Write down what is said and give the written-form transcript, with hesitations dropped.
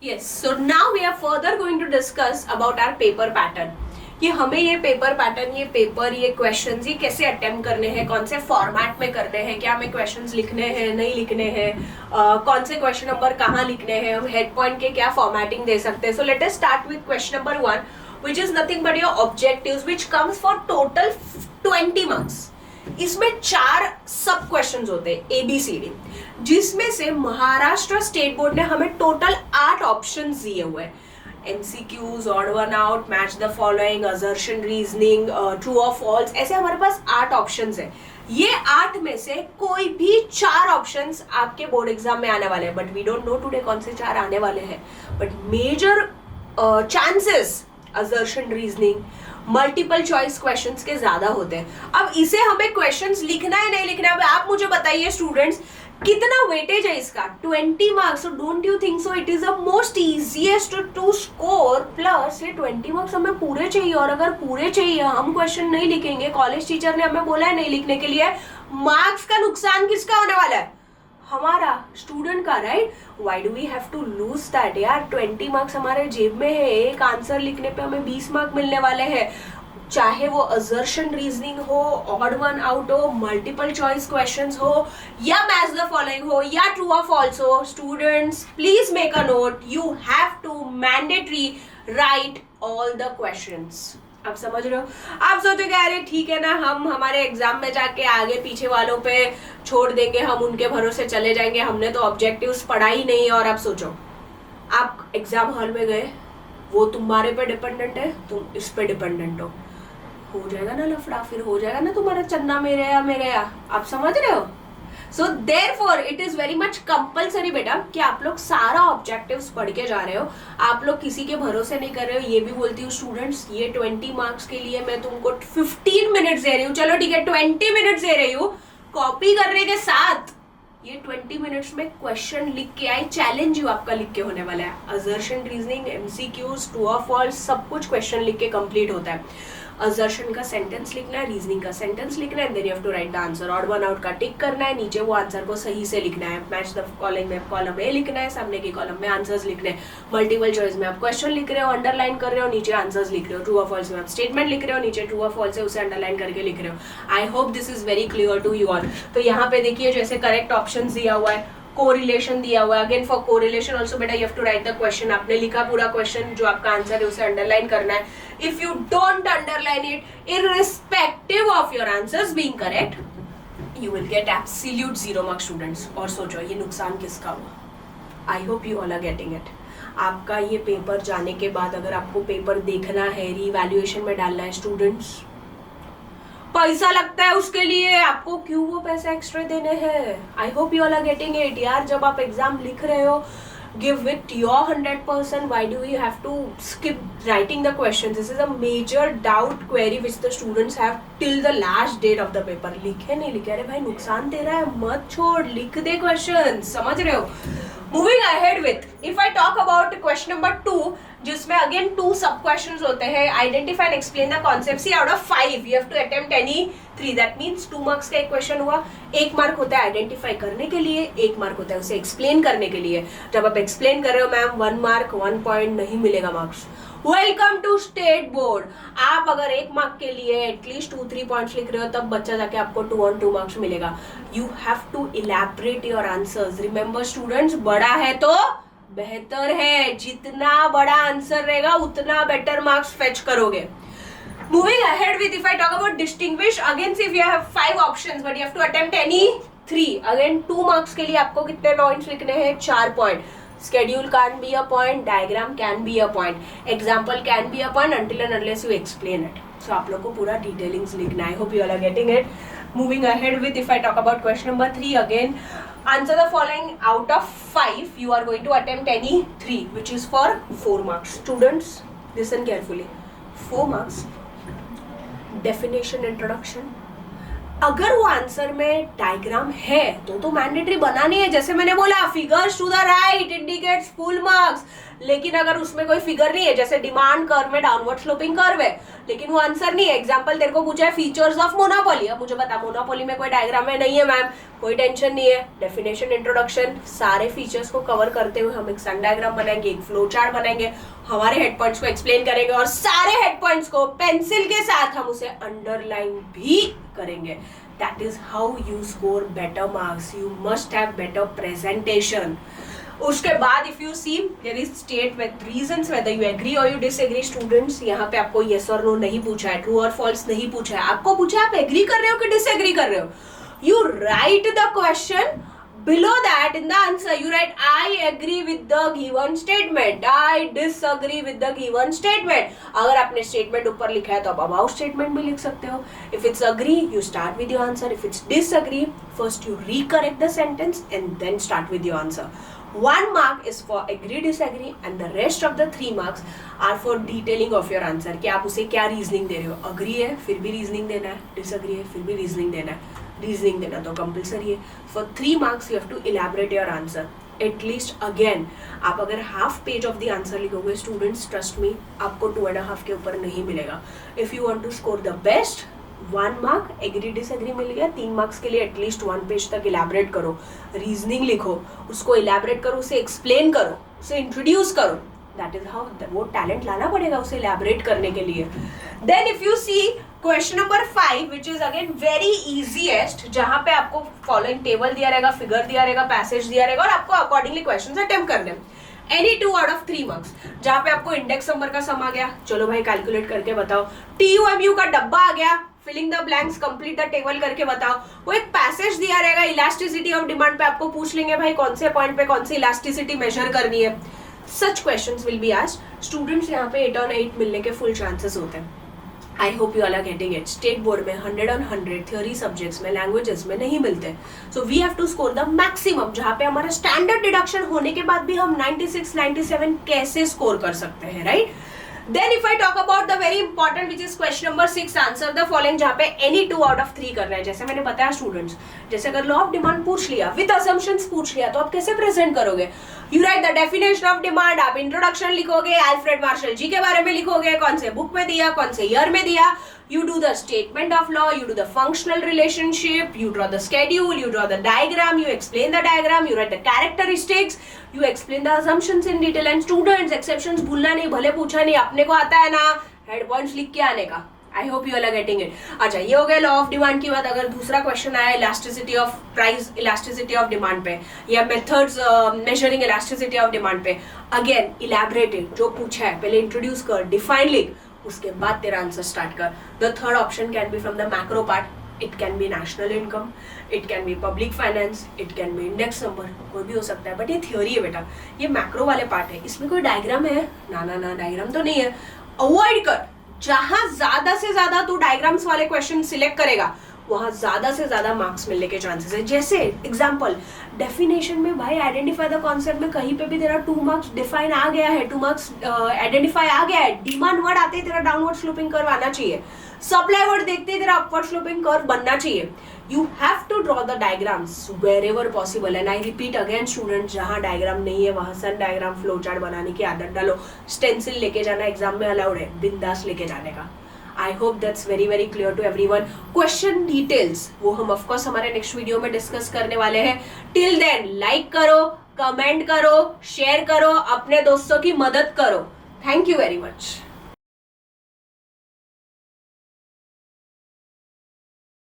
Yes, so now we are further going to discuss about our paper pattern. कि हमें ये paper pattern, ये questions ये कैसे अटेम्प्ट करने हैं, कौन से फॉर्मेट में करने हैं, क्या हमें क्वेश्चंस लिखने हैं, नहीं लिखने हैं, कौन से क्वेश्चन नंबर कहाँ लिखने हैं, हम हेड पॉइंट के क्या फॉर्मेटिंग दे सकते हैं. So let us start with question number 1, which is nothing but your objectives, which comes for total 20 marks. इसमें 4 सब क्वेश्चंस होते हैं ABCD, जिसमें से महाराष्ट्र स्टेट बोर्ड ने हमें टोटल 8 ऑप्शंस दिए हुए हैं. MCQs, odd one out, match the following, assertion reasoning, true or false, ऐसे हमारे पास 8 ऑप्शंस है. ये 8 में से कोई भी 4 ऑप्शंस आपके बोर्ड एग्जाम में आने वाले हैं, but we don't know today कौन से 4 आने वाले हैं. But major chances assertion reasoning, multiple choice questions के ज्यादा होते हैं. अब इसे हमें क्वेश्चंस लिखना है नहीं लिखना है, अब आप मुझे बताइए स्टूडेंट्स, कितना वेटेज है इसका? 20 marks. So don't you think so it is the most easiest to score. Plus ये 20 मार्क्स हमें पूरे चाहिए, और अगर पूरे चाहिए हम क्वेश्चन नहीं लिखेंगे, कॉलेज टीचर ने हमें बोला है नहीं लिखने के लिए, मार्क्स का नुकसान किसका होने वाला है? हमारा, स्टूडेंट का, right? Why do we have to lose that यार? 20 मार्क्स हमारे जेब में है, एक आंसर लिखने पे हमें 20 मार्क मिलने वाले हैं. चाहे वो असर्शन रीजनिंग हो, ऑड वन आउट हो, मल्टीपल चॉइस क्वेश्चंस हो, या मैच द फॉलोइंग हो, या ट्रू और फॉल्स हो. Students please make a note, you have to mandatory write all the questions. आप समझ रहे हो? आप सोचोगे अरे ठीक है ना, हम हमारे एग्जाम में जाके आगे पीछे वालों पे छोड़ देंगे, हम उनके भरोसे चले जाएंगे, हमने तो ऑब्जेक्टिव्स पढ़ा ही नहीं. और आप सोचो, आप एग्जाम हॉल में गए, वो तुम्हारे पे डिपेंडेंट है, तुम इस पे डिपेंडेंट हो जाएगा ना लफड़ा, फिर हो जाएगा ना तुम्हारा चन्ना मेरे या. आप समझ रहे हो? So therefore it is very much compulsory बेटा कि आप लोग सारा ऑब्जेक्टिव्स पढ़ के जा रहे हो. आप लोग किसी के भरोसे नहीं कर रहे हो. ये भी बोलती हूँ स्टूडेंट्स, ये 20 मार्क्स के लिए मैं तुमको 15 मिनट्स दे रही हूँ, चलो ठीक है 20 मिनट्स दे रही हूँ कॉपी करने के साथ. ये 20 मिनट्स में क्वेश्चन लिख के आई चैलेंज यू, आपका लिख के होने वाला है. असर्शन रीजनिंग, MCQs, ट्रू और फॉल्स, सब कुछ क्वेश्चन लिख के कंप्लीट होता है. असर्शन का सेंटेंस लिखना है, रीजनिंग का सेंटेंस लिखना है, then you have to write the answer. Odd one out का टिक करना है, नीचे वो आंसर को सही से लिखना है. मैच द कॉलम में कॉलम ए लिखना है, सामने की कॉलम में आंसर्स लिखने हैं. मल्टीपल चॉइस में आप क्वेश्चन लिख रहे हो, अंडरलाइन कर रहे हो, नीचे आंसर्स लिख रहे हो. ट्रू और फॉल्स में आप स्टेटमेंट लिख रहे हो, नीचे ट्रू और फॉल्स है उसे अंडरलाइन करके लिख रहे हो. I hope this is very clear to you all. तो यहाँ पे देखिए जैसे करेक्ट ऑप्शन दिया हुआ है, कोरिलेशन दिया हुआ है. अगेन फॉर कोरिलेशन ऑल्सो बेटा you have to write the question. आपने लिखा पूरा क्वेश्चन, जो आपका आंसर है उसे अंडरलाइन करना है. If you don't underline it, irrespective of your answers being correct, you will get absolute 0 mark students. और सोचो ये नुकसान किसका हुआ? I hope you all are getting it. आपका ये पेपर जाने के बाद अगर आपको पेपर देखना है, रीवैल्यूएशन में डालना है, स्टूडेंट्स पैसा लगता है उसके लिए, आपको क्यों वो पैसा एक्स्ट्रा देने हैं? I hope you all are getting it यार. जब आप एग्जाम लिख रहे हो, give it your 100%. Why do you have to skip writing the questions? This is a major doubt query which the students have till the last date of the paper. लिखे नहीं लिखे, अरे भाई नुकसान तेरा है, मत छोड़, लिख दे questions. समझ रहे हो? Moving ahead with, if I talk about question number 2, जिसमें again 2 sub questions होते हैं. Identify and explain the concept. See, out of 5 you have to attempt any 3. That means 2 marks का एक क्वेश्चन हुआ. 1 मार्क होता है आइडेंटिफाई करने के लिए, 1 मार्क होता है उसे एक्सप्लेन करने के लिए. जब आप एक्सप्लेन कर रहे हो मैम 1 मार्क 1 पॉइंट नहीं मिलेगा marks. Welcome to state board. आप अगर 1 मार्क के लिए एटलीस्ट 2-3 पॉइंट्स लिख रहे हो, तब बच्चा जाके आपको 2 on 2 मार्क्स मिलेगा. You have to elaborate your answers. Remember students, बड़ा है तो बेहतर है. जितना बड़ा आंसर रहेगा उतना बेटर मार्क्स फेच करोगे. Moving ahead with, if I talk about distinguish, again see if you have 5 options but you have to attempt any 3. Again 2 marks के लिए आपको कितने पॉइंट्स लिखने हैं? 4 point. Schedule can be a point, diagram can be a point, example can be a point until and unless you explain it. So आप लोग को पूरा डिटेलिंग्स लिखना है. I hope you all are getting it. Moving ahead with, if I talk about question number 3, again answer the following out of 5. You are going to attempt any 3, which is for 4 marks. Students listen carefully. 4 marks. Definition introduction, अगर वो answer में diagram है तो mandatory बनानी है। जैसे मैंने बोला figures to the right indicates full marks, लेकिन अगर उसमें कोई फिगर नहीं है, जैसे डिमांड कर्व में डाउनवर्ड स्लोपिंग कर्व है लेकिन वो आंसर नहीं है। एग्जांपल तेरे को पूछा है फीचर्स ऑफ मोनोपोली, अब मुझे बता मोनोपोली में कोई डायग्राम है, नहीं है मैम, कोई टेंशन नहीं है। डेफिनेशन इंट्रोडक्शन सारे फीचर्स को कवर करते हुए हम एक सन डायग्राम बनाएंगे, एक फ्लो चार्ट बनाएंगे, हमारे हेड पॉइंट्स को एक्सप्लेन करेंगे और सारे हेड पॉइंट्स को पेंसिल के साथ हम उसे अंडरलाइन भी करेंगे। That is how you score better marks. You must have better presentation. उसके बाद if you see there is state with reasons whether you agree or you disagree. Students यहाँ पे आपको yes or no नहीं पूछा है, true or false नहीं पूछा है, आपको पूछा है आप agree कर रहे हो कि disagree कर रहे हो. You write the question. Below that in the answer you write I agree with the given statement, I disagree with the given statement. अगर आपने statement ऊपर लिखा है तो आप about statement भी लिख सकते हो. If it's agree you start with your answer. If it's disagree first you recorrect the sentence and then start with your answer. 1 mark is for agree disagree and the rest of the 3 marks are for detailing of your answer कि आप उसे क्या reasoning दे रहे हो. agree है फिर भी reasoning देना है, disagree है फिर भी reasoning देना है. रीजनिंग देना तो कंपलसरी है. For 3 marks you have to elaborate your answer at least. Again आप अगर half page of the answer लिखोगे स्टूडेंट्स ट्रस्ट मी आपको 2.5 के ऊपर नहीं मिलेगा. If you want to score the best 1 mark agree disagree मिल गया. 3 marks के लिए एटलीस्ट 1 पेज तक इलैबोरेट करो, रीजनिंग लिखो, उसको इलैबोरेट करो, उसे एक्सप्लेन करो, उसे इंट्रोड्यूस करो. दैट इज हाउ वो टैलेंट लाना पड़ेगा उसे इलैबोरेट करने के लिए. Then if you see question number 5 which is again very easiest, जहां पे आपको फॉलोइंग टेबल दिया रहेगा, फिगर दिया रहेगा, पैसेज दिया रहेगा और आपको अकॉर्डिंगली क्वेश्चंस अटेम्प्ट करने हैं. Any 2 out of 3 marks. जहां पे आपको इंडेक्स नंबर का सम आ गया, चलो भाई कैलकुलेट करके बताओ. TUMU का डब्बा आ गया, filling the blanks complete the table करके बताओ. वो एक पैसेज दिया रहेगा इलास्टिसिटी ऑफ डिमांड पे, आपको पूछ लेंगे भाई कौन से पॉइंट पे कौन सी इलास्टिसिटी मेजर करनी है. सच questions will be asked. Students यहाँ पे 8 on 8 मिलने के फुल चांसेस होते हैं. I hope you all are getting it. State board में 100 on 100 थ्योरी सब्जेक्ट्स में लैंग्वेजेस में नहीं मिलते. So we have to score the maximum, जहाँ पे हमारा स्टैंडर्ड डिडक्शन होने के बाद भी हम 96 97 कैसे स्कोर कर सकते हैं, right? Then if I talk about the very important which is question number 6, answer the following, जहाँ पे any 2 out of 3 कर रहे हैं. जैसे मैंने बताया स्टूडेंट्स, जैसे अगर लॉ ऑफ डिमांड पूछ लिया विद assumptions पूछ लिया तो आप कैसे प्रेजेंट करोगे? You right the definition of demand, आप इंट्रोडक्शन लिखोगे, अल्फ्रेड मार्शल जी के बारे में लिखोगे, कौन से बुक में दिया, कौन से ईयर में दिया. You do the statement of law, you do the functional relationship, you draw the schedule, you draw the diagram, you explain the diagram, you write the characteristics, you explain the assumptions in detail. And students exceptions भूलना नहीं, भले पूछा नहीं, अपने को आता है ना हेड पॉइंट्स लिख के आने का. I hope you are getting it. अच्छा ये हो गया लॉ ऑफ डिमांड की बात. अगर दूसरा क्वेश्चन आया elasticity of price, elasticity of demand पे, या methods measuring elasticity of demand पे, अगेन इलैबोरेटेड जो पूछा है पहले इंट्रोड्यूस कर, डिफाइन लिख, उसके बाद तेरा आंसर स्टार्ट कर. The third option can be from the macro part. It can be national income, it can be public finance, it can be index number, कोई भी हो सकता है. बट ये थ्योरी है बेटा, ये मैक्रो वाले पार्ट है, इसमें कोई डायग्राम है ना ना ना, डायग्राम तो नहीं है. अवॉइड कर. जहां ज्यादा से ज्यादा तू डायग्राम्स वाले क्वेश्चन सिलेक्ट करेगा वहां ज्यादा से ज्यादा मार्क्स मिलने के चांसेस है. जैसे एग्जांपल डेफिनेशन में भाई आइडेंटिफाई द कॉन्सेप्ट में कहीं पे भी तेरा 2 marks डिफाइन आ गया है, 2 marks आइडेंटिफाई आ गया है. डिमांड वर्ड आते ही तेरा डाउनवर्ड स्लोपिंग कर्व आना चाहिए. सप्लाई वर्ड देखते ही तेरा अपवर्ड स्लोपिंग कर्व बनना चाहिए. You have to draw the diagrams wherever possible. And I repeat again student, जहां डायग्राम नहीं है वहां सन डायग्राम फ्लो चार्ट बनाने की आदत डालो. स्टेंसिल लेके जाना एग्जाम में अलाउड है, बिंदास लेके जाने का. I hope that's very very clear to everyone. Question details वो हम ऑफकोर्स हमारे नेक्स्ट वीडियो में डिस्कस करने वाले हैं. टिल देन लाइक करो, कमेंट करो, शेयर करो, अपने दोस्तों की मदद करो. Thank you very much.